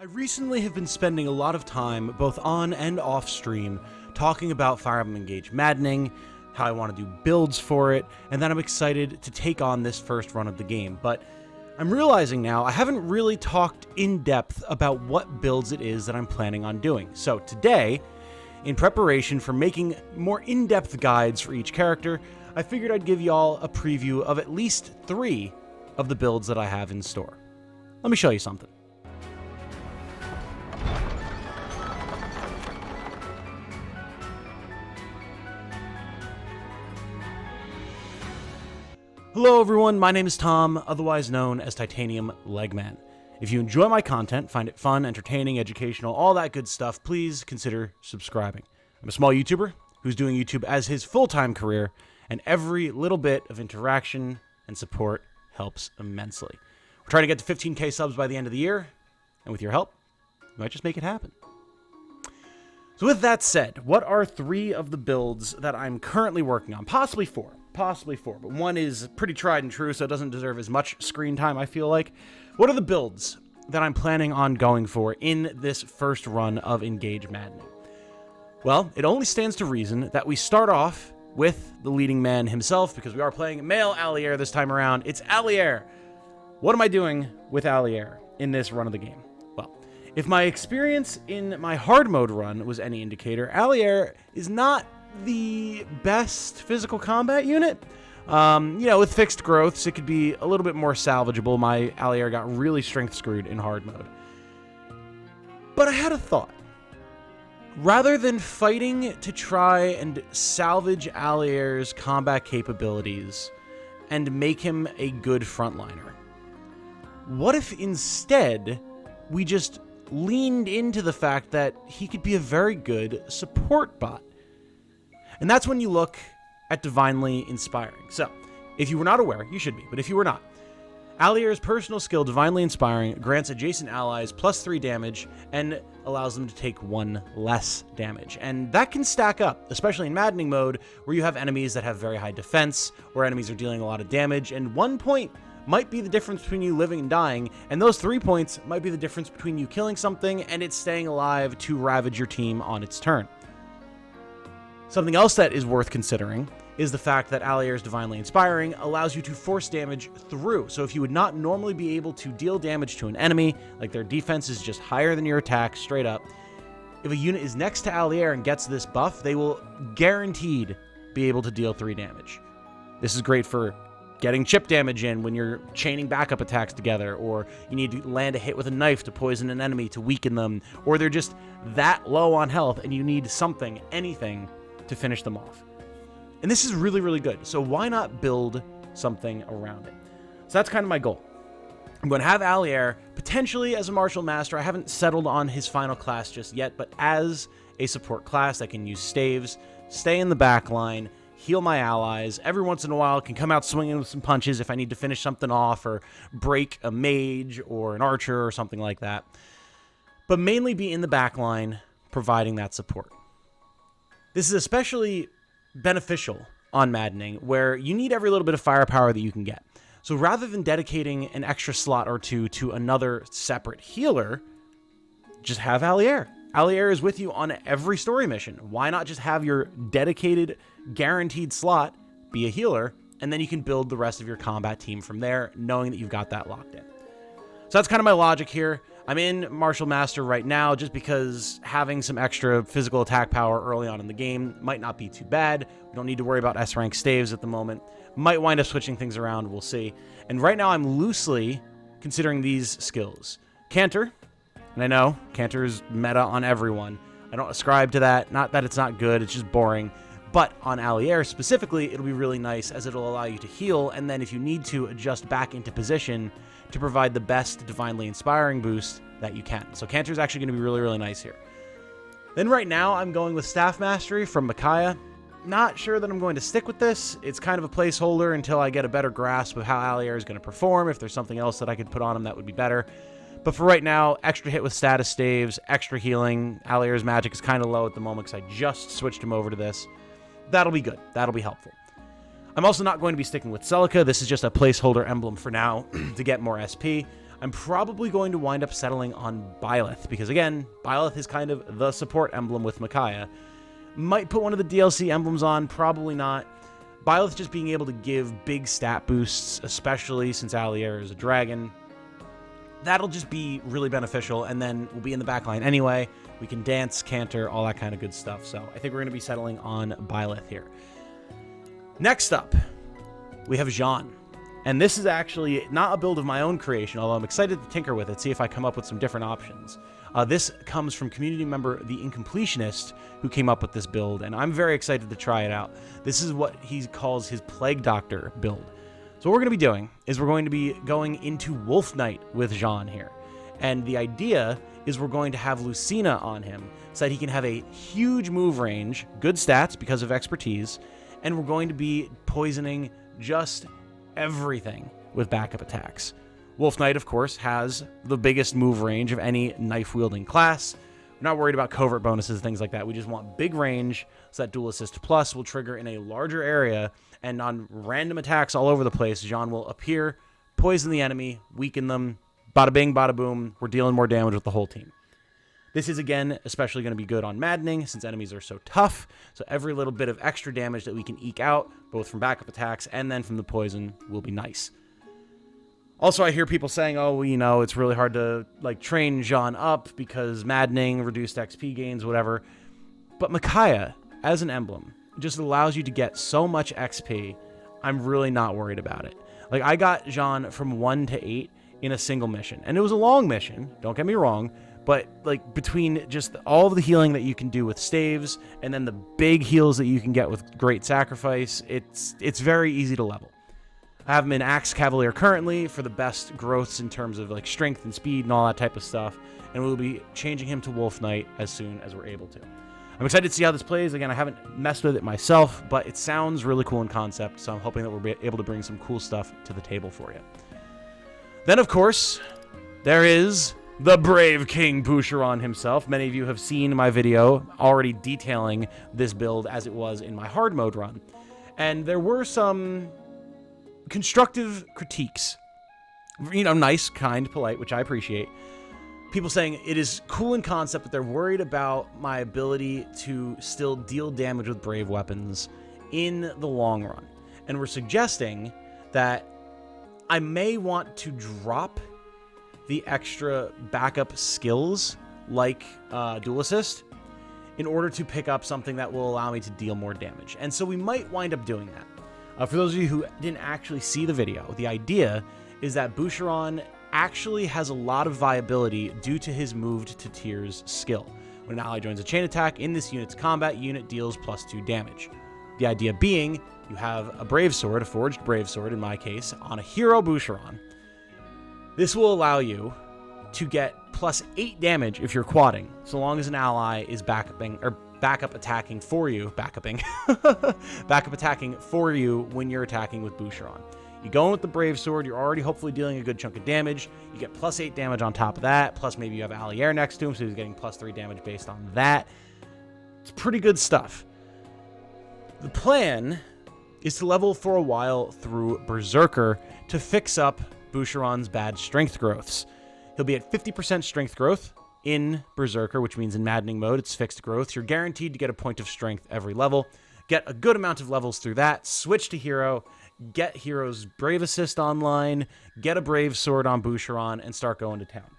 I recently have been spending a lot of time, both on and off stream, talking about Fire Emblem Engage Maddening, how I want to do builds for it, and that I'm excited to take on this first run of the game. But I'm realizing now I haven't really talked in depth about what builds it is that I'm planning on doing. So today, in preparation for making more in-depth guides for each character, I figured I'd give y'all a preview of at least 3 of the builds that I have in store. Let me show you something. Hello everyone, my name is Tom, otherwise known as Titanium Legman. If you enjoy my content, find it fun, entertaining, educational, all that good stuff, please consider subscribing. I'm a small YouTuber who's doing YouTube as his full-time career, and every little bit of interaction and support helps immensely. We're trying to get to 15k subs by the end of the year, and with your help, we might just make it happen. So with that said, what are 3 of the builds that I'm currently working on? Possibly 4, but one is pretty tried and true, so it doesn't deserve as much screen time, I feel like. What are the builds that I'm planning on going for in this first run of Engage Maddening? Well, it only stands to reason that we start off with the leading man himself, because we are playing male Alear this time around. It's Alear. What am I doing with Alear in this run of the game? Well, if my experience in my hard mode run was any indicator, Alear is not the best physical combat unit. With fixed growths, it could be a little bit more salvageable. My Alear got really strength screwed in hard mode. But I had a thought. Rather than fighting to try and salvage Alear's combat capabilities and make him a good frontliner, what if instead we just leaned into the fact that he could be a very good support bot? And that's when you look at Divinely Inspiring. So, if you were not aware, you should be, but if you were not, Alear's personal skill, Divinely Inspiring, grants adjacent allies +3 damage and allows them to take 1 less damage. And that can stack up, especially in Maddening mode, where you have enemies that have very high defense, where enemies are dealing a lot of damage, and 1 point might be the difference between you living and dying, and those 3 points might be the difference between you killing something and it staying alive to ravage your team on its turn. Something else that is worth considering is the fact that Alear's Divinely Inspiring allows you to force damage through. So if you would not normally be able to deal damage to an enemy, like their defense is just higher than your attack straight up, if a unit is next to Alear and gets this buff, they will guaranteed be able to deal 3 damage. This is great for getting chip damage in when you're chaining backup attacks together, or you need to land a hit with a knife to poison an enemy to weaken them, or they're just that low on health and you need something, anything, to finish them off. And this is really, really good. So why not build something around it? So that's kind of my goal. I'm going to have Alear potentially as a martial master. I haven't settled on his final class just yet, but as a support class that can use staves, stay in the back line, heal my allies. Every once in a while can come out swinging with some punches if I need to finish something off or break a mage or an archer or something like that. But mainly be in the back line providing that support. This is especially beneficial on Maddening, where you need every little bit of firepower that you can get. So rather than dedicating an extra slot or 2 to another separate healer, just have Alear. Alear is with you on every story mission. Why not just have your dedicated, guaranteed slot be a healer, and then you can build the rest of your combat team from there, knowing that you've got that locked in. So that's kind of my logic here. I'm in Martial Master right now just because having some extra physical attack power early on in the game might not be too bad. We don't need to worry about S-rank staves at the moment. Might wind up switching things around, we'll see. And right now I'm loosely considering these skills. Canter, and I know Canter is meta on everyone. I don't ascribe to that. Not that it's not good, it's just boring. But on Alear specifically, it'll be really nice as it'll allow you to heal, and then if you need to, adjust back into position to provide the best Divinely Inspiring boost that you can. So Canter's actually going to be really, really nice here. Then right now, I'm going with Staff Mastery from Micaiah. Not sure that I'm going to stick with this. It's kind of a placeholder until I get a better grasp of how Alear is going to perform. If there's something else that I could put on him, that would be better. But for right now, extra hit with status staves, extra healing. Alear's magic is kind of low at the moment because I just switched him over to this. That'll be good. That'll be helpful. I'm also not going to be sticking with Celica. This is just a placeholder emblem for now to get more SP. I'm probably going to wind up settling on Byleth, because again, Byleth is kind of the support emblem with Micaiah. Might put one of the DLC emblems on, probably not. Byleth just being able to give big stat boosts, especially since Alear is a dragon, that'll just be really beneficial, and then we'll be in the backline anyway. We can dance, canter, all that kind of good stuff. So I think we're going to be settling on Byleth here. Next up, we have Jean. And this is actually not a build of my own creation, although I'm excited to tinker with it, see if I come up with some different options. This comes from community member The Incompletionist, who came up with this build, and I'm very excited to try it out. This is what he calls his Plague Doctor build. So what we're going to be doing is we're going to be going into Wolf Knight with Jean here. And the idea is we're going to have Lucina on him so that he can have a huge move range, good stats because of expertise, and we're going to be poisoning just everything with backup attacks. Wolf Knight, of course, has the biggest move range of any knife-wielding class. We're not worried about covert bonuses, things like that. We just want big range so that Dual Assist Plus will trigger in a larger area, and on random attacks all over the place, Jean will appear, poison the enemy, weaken them, bada bing, bada boom, we're dealing more damage with the whole team. This is, again, especially going to be good on Maddening, since enemies are so tough, so every little bit of extra damage that we can eke out, both from backup attacks and then from the poison, will be nice. Also, I hear people saying, oh, you know, it's really hard to, like, train Jean up because Maddening, reduced XP gains, whatever. But Micaiah, as an emblem, just allows you to get so much XP, I'm really not worried about it. Like, I got Jean from 1 to 8 in a single mission, and it was a long mission, don't get me wrong, but, like, between just all of the healing that you can do with staves and then the big heals that you can get with Great Sacrifice, it's very easy to level. I have him in Axe Cavalier currently for the best growths in terms of, like, strength and speed and all that type of stuff, and we'll be changing him to Wolf Knight as soon as we're able to. I'm excited to see how this plays. Again, I haven't messed with it myself, but it sounds really cool in concept, so I'm hoping that we'll be able to bring some cool stuff to the table for you. Then, of course, there is the brave King Boucheron himself. Many of you have seen my video already detailing this build as it was in my hard mode run. And there were some constructive critiques. You know, nice, kind, polite, which I appreciate. People saying it is cool in concept, but they're worried about my ability to still deal damage with brave weapons in the long run. And we're suggesting that I may want to drop the extra backup skills like Dual Assist in order to pick up something that will allow me to deal more damage. And so we might wind up doing that. For those of you who didn't actually see the video, the idea is that Boucheron actually has a lot of viability due to his moved to tiers skill. When an ally joins a chain attack in this unit's combat, unit deals +2 damage. The idea being you have a brave sword, a forged brave sword in my case, on a hero Boucheron. This will allow you to get +8 damage if you're quadding, so long as an ally is backup attacking for you when you're attacking with Boucheron. You go in with the brave sword, you're already hopefully dealing a good chunk of damage. You get +8 damage on top of that, plus maybe you have Alear next to him, so he's getting +3 damage based on that. It's pretty good stuff. The plan is to level for a while through Berserker to fix up Boucheron's bad strength growths. He'll be at 50% strength growth in Berserker, which means in Maddening mode, it's fixed growth. You're guaranteed to get a point of strength every level. Get a good amount of levels through that, switch to hero, get hero's brave assist online, get a brave sword on Boucheron, and start going to town.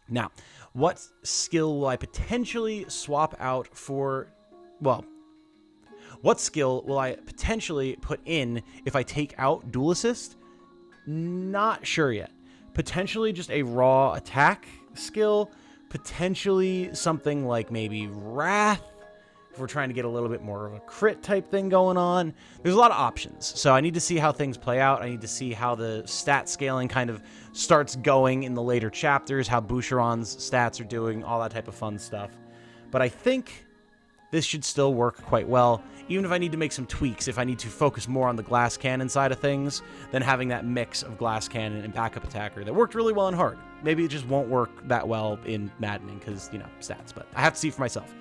Now, what skill will I potentially swap out for, well, what skill will I potentially put in if I take out Dual Assist? Not sure yet. Potentially just a raw attack skill. Potentially something like maybe Wrath, if we're trying to get a little bit more of a crit type thing going on. There's a lot of options, so I need to see how things play out. I need to see how the stat scaling kind of starts going in the later chapters, how Boucheron's stats are doing, all that type of fun stuff. But I think this should still work quite well, even if I need to make some tweaks, if I need to focus more on the glass cannon side of things than having that mix of glass cannon and backup attacker that worked really well in hard. Maybe it just won't work that well in Maddening because, you know, stats, but I have to see for myself.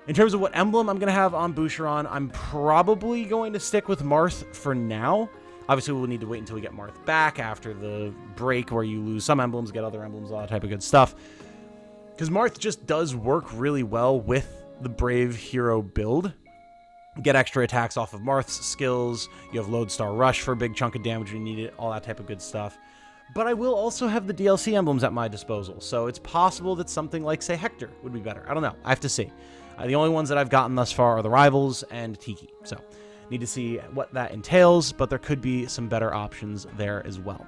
In terms of what emblem I'm going to have on Boucheron, I'm probably going to stick with Marth for now. Obviously, we'll need to wait until we get Marth back after the break where you lose some emblems, get other emblems, all that type of good stuff. Because Marth just does work really well with the Brave Hero build. Get extra attacks off of Marth's skills. You have Lodestar Rush for a big chunk of damage when you need it, all that type of good stuff. But I will also have the DLC emblems at my disposal, so it's possible that something like, say, Hector would be better. I don't know. I have to see. The only ones that I've gotten thus far are the Rivals and Tiki, so need to see what that entails, but there could be some better options there as well.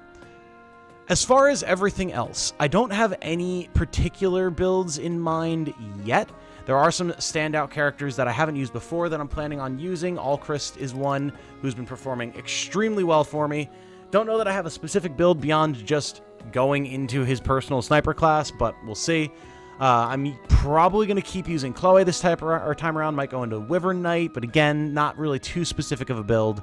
As far as everything else, I don't have any particular builds in mind yet. There are some standout characters that I haven't used before that I'm planning on using. Alchrist is one who's been performing extremely well for me. Don't know that I have a specific build beyond just going into his personal sniper class, but we'll see. I'm probably going to keep using Chloe this time around. Might go into Wyvern Knight, but again, not really too specific of a build.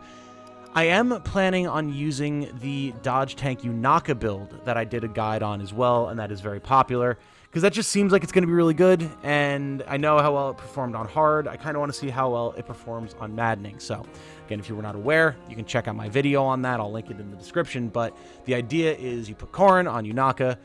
I am planning on using the Dodge Tank Yunaka build that I did a guide on as well, and that is very popular, because that just seems like it's going to be really good, and I know how well it performed on hard. I kind of want to see how well it performs on Maddening. So, again, if you were not aware, you can check out my video on that. I'll link it in the description, but the idea is you put Corrin on Yunaka.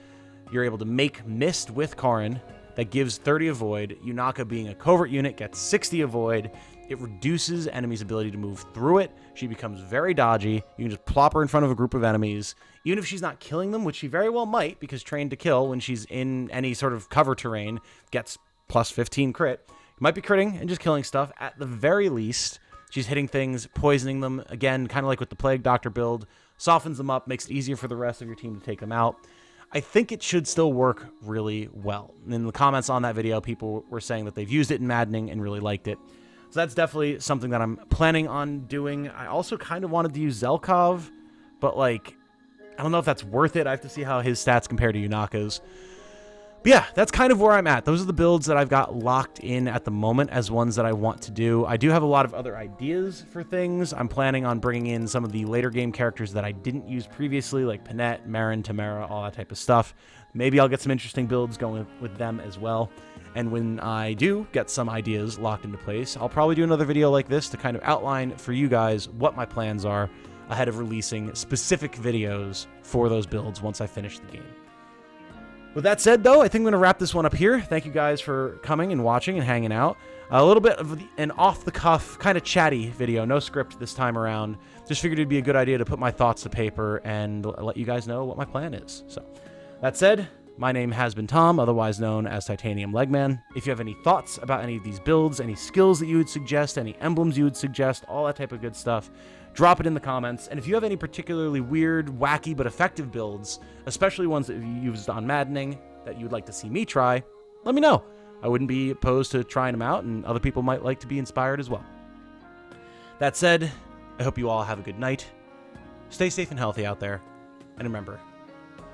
You're able to make Mist with Corrin. That gives 30 Avoid. Yunaka, being a covert unit, gets 60 Avoid. It reduces enemies' ability to move through it. She becomes very dodgy. You can just plop her in front of a group of enemies. Even if she's not killing them, which she very well might, because Trained to Kill, when she's in any sort of cover terrain, gets plus 15 crit. You might be critting and just killing stuff. At the very least, she's hitting things, poisoning them. Again, kind of like with the Plague Doctor build. Softens them up, makes it easier for the rest of your team to take them out. I think it should still work really well. In the comments on that video, people were saying that they've used it in Maddening and really liked it. So that's definitely something that I'm planning on doing. I also kind of wanted to use Zelkov, but like, I don't know if that's worth it. I have to see how his stats compare to Yunaka's. But yeah, that's kind of where I'm at. Those are the builds that I've got locked in at the moment as ones that I want to do. I do have a lot of other ideas for things. I'm planning on bringing in some of the later game characters that I didn't use previously, like Panette, Marin, Tamara, all that type of stuff. Maybe I'll get some interesting builds going with them as well. And when I do get some ideas locked into place, I'll probably do another video like this to kind of outline for you guys what my plans are ahead of releasing specific videos for those builds once I finish the game. With that said, though, I think I'm going to wrap this one up here. Thank you guys for coming and watching and hanging out. A little bit of an off-the-cuff, kind of chatty video. No script this time around. Just figured it'd be a good idea to put my thoughts to paper and let you guys know what my plan is. So, that said, my name has been Tom, otherwise known as Titanium Legman. If you have any thoughts about any of these builds, any skills that you would suggest, any emblems you would suggest, all that type of good stuff, drop it in the comments. And if you have any particularly weird, wacky, but effective builds, especially ones that you've used on Maddening that you would like to see me try, let me know. I wouldn't be opposed to trying them out, and other people might like to be inspired as well. That said, I hope you all have a good night. Stay safe and healthy out there. And remember,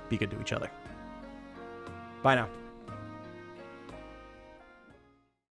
be good to each other. Bye now.